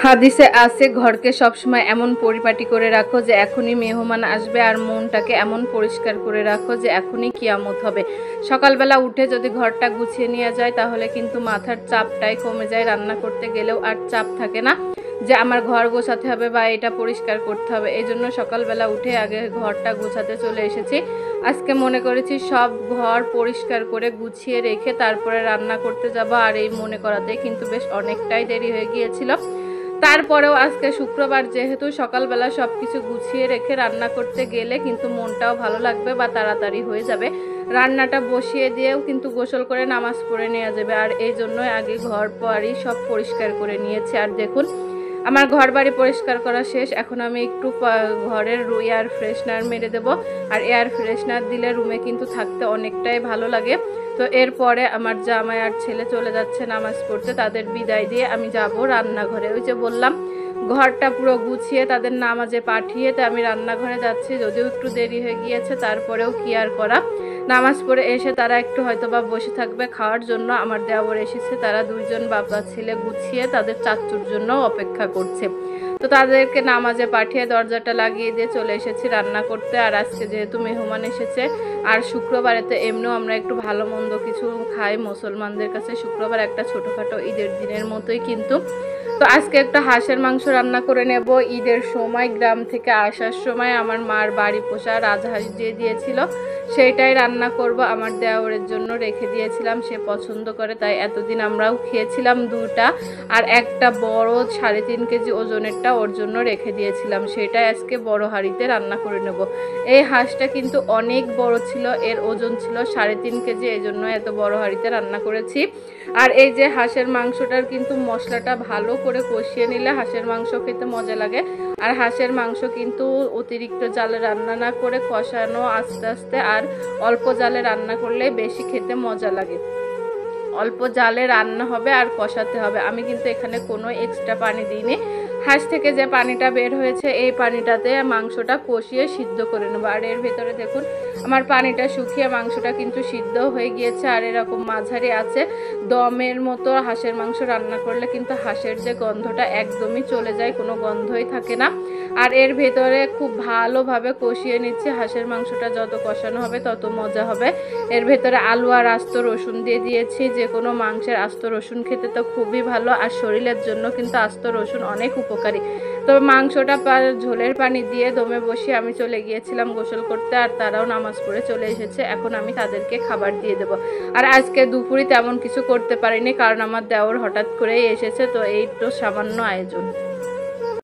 হাদিসে আছে ঘরকে সবসময় এমন পরিপাটি করে রাখো যে এখনই মেহমান আসবে, আর মনটাকে এমন পরিষ্কার করে রাখো যে এখনই কিয়ামত হবে। সকালবেলা উঠে যদি ঘরটা গুছিয়ে নিয়ে যায় তাহলে কিন্তু মাথার চাপটাই কমে যায়, রান্না করতে গেলেও আর চাপ থাকে না যে আমার ঘর গোছাতে হবে বা এটা পরিষ্কার করতে হবে। এই জন্য সকালবেলা উঠে আগে ঘরটা গোছাতে চলে এসেছি। আজকে মনে করেছি সব ঘর পরিষ্কার করে গুছিয়ে রেখে তারপরে রান্না করতে যাব, আর এই মনে করাতে কিন্তু বেশ অনেকটাই দেরি হয়ে গিয়েছিল। তারপরেও আজকে শুক্রবার যেহেতু সকালবেলা সবকিছু গুছিয়ে রেখে রান্না করতে গেলে কিন্তু মনটাও ভালো লাগবে বা তাড়াতাড়ি হয়ে যাবে। রান্নাটা বসিয়ে দিয়েও কিন্তু গোসল করে নামাজ পড়ে নেওয়া যাবে, আর এই জন্যই আগে ঘর বাড়ি সব পরিষ্কার করে নিয়েছি। আর দেখুন আমার ঘর বাড়ি পরিষ্কার করা শেষ। এখন আমি একটু ঘরের এয়ার ফ্রেশনার মেরে দেব, আর এয়ার ফ্রেশনার দিলে রুমে কিন্তু থাকতে অনেকটাই ভালো লাগে। তো এরপরে আমার জামাই আর ছেলে চলে যাচ্ছে নামাজ পড়তে, তাদের বিদায় দিয়ে আমি যাব রান্নাঘরে। ওই যে বললাম ঘরটা পুরো গুছিয়ে তাদের নামাজে পাঠিয়ে তো আমি রান্নাঘরে যাচ্ছি। যদিও একটু দেরি হয়ে গিয়েছে তারপরেও কি আর করা, নামাজ পড়ে এসে তারা একটু হয়তো বা বসে থাকবে খাওয়ার জন্য। আমার দেওর এসেছে, তারা দুইজন বাবা ছেলে গুছিয়ে তাদের চাচ্চুর জন্য অপেক্ষা করছে। তো তাদেরকে নামাজে পাঠিয়ে দরজাটা লাগিয়ে দিয়ে চলে এসেছি রান্না করতে। আর আজকে যেহেতু মেহমান এসেছে আর শুক্রবারেতে এমনিও আমরা একটু ভালো মন্দ কিছু খাই, মুসলমানদের কাছে শুক্রবার একটা ছোটোখাটো ঈদের দিনের মতোই কিন্তু। তো আজকে একটা হাঁসের মাংস রান্না করে নেব। ঈদের সময় গ্রাম থেকে আসার সময় আমার মার বাড়ি পোষা রাজহাঁস যে দিয়েছিল সেইটাই রান্না করব। আমার দেওরের জন্য রেখে দিয়েছিলাম, সে পছন্দ করে, তাই এতদিন আমরাও খেয়েছিলাম দুটা, আর একটা বড় 3.5 কেজি ওজনেরটা ওর জন্য রেখে দিয়েছিলাম, সেটাই আজকে বড় হাঁড়িতে রান্না করে নেব। এই হাঁসটা কিন্তু অনেক বড় ছিল, এর ওজন ছিল 3.5 কেজি, এই জন্য এত বড় হাঁড়িতে রান্না করেছি। আর এই যে হাঁসের মাংসটার কিন্তু মশলাটা ভালো করে কষিয়ে নিলে হাঁসের মাংস খেতে মজা লাগে। আর হাঁসের মাংস কিন্তু অতিরিক্ত জালে রান্না না করে কষানো আস্তে আস্তে আর অল্প জালে রান্না করলে বেশি খেতে মজা লাগে। অল্প জালে রান্না হবে আর কষাতে হবে। আমি কিন্তু এখানে কোনো এক্সট্রা পানি দিইনি, হাঁস থেকে যে পানিটা বের হয়েছে এই পানিটাতে মাংসটা কষিয়ে সিদ্ধ করে নেবো। আর এর ভেতরে দেখুন আমার পানিটা শুকিয়ে মাংসটা কিন্তু সিদ্ধ হয়ে গিয়েছে, আর এরকম মাঝারি আছে দমের মতো হাঁসের মাংস রান্না করলে কিন্তু হাঁসের যে গন্ধটা একদমই চলে যায়, কোনো গন্ধই থাকে না। আর এর ভেতরে খুব ভালোভাবে কষিয়ে নিচ্ছি, হাঁসের মাংসটা যত কষানো হবে তত মজা হবে। এর ভেতরে আলু আর আস্ত রসুন দিয়ে দিয়েছি, যে কোনো মাংসের আস্ত রসুন খেতে তো খুবই ভালো, আর শরীরের জন্য কিন্তু আস্ত রসুন অনেক উপকারী। তো মাংসটা ঝোলের পানি দিয়ে দমে বসিয়ে আমি চলে গিয়েছিলাম গোসল করতে, আর তারাও নামাজ পড়ে চলে এসেছে। এখন আমি তাদেরকে খাবার দিয়ে দেবো। আর আজকে দুপুরে তেমন কিছু করতে পারিনি কারণ আমার দেওর হঠাৎ করেই এসেছে, তো এই তো সামান্য আয়োজন।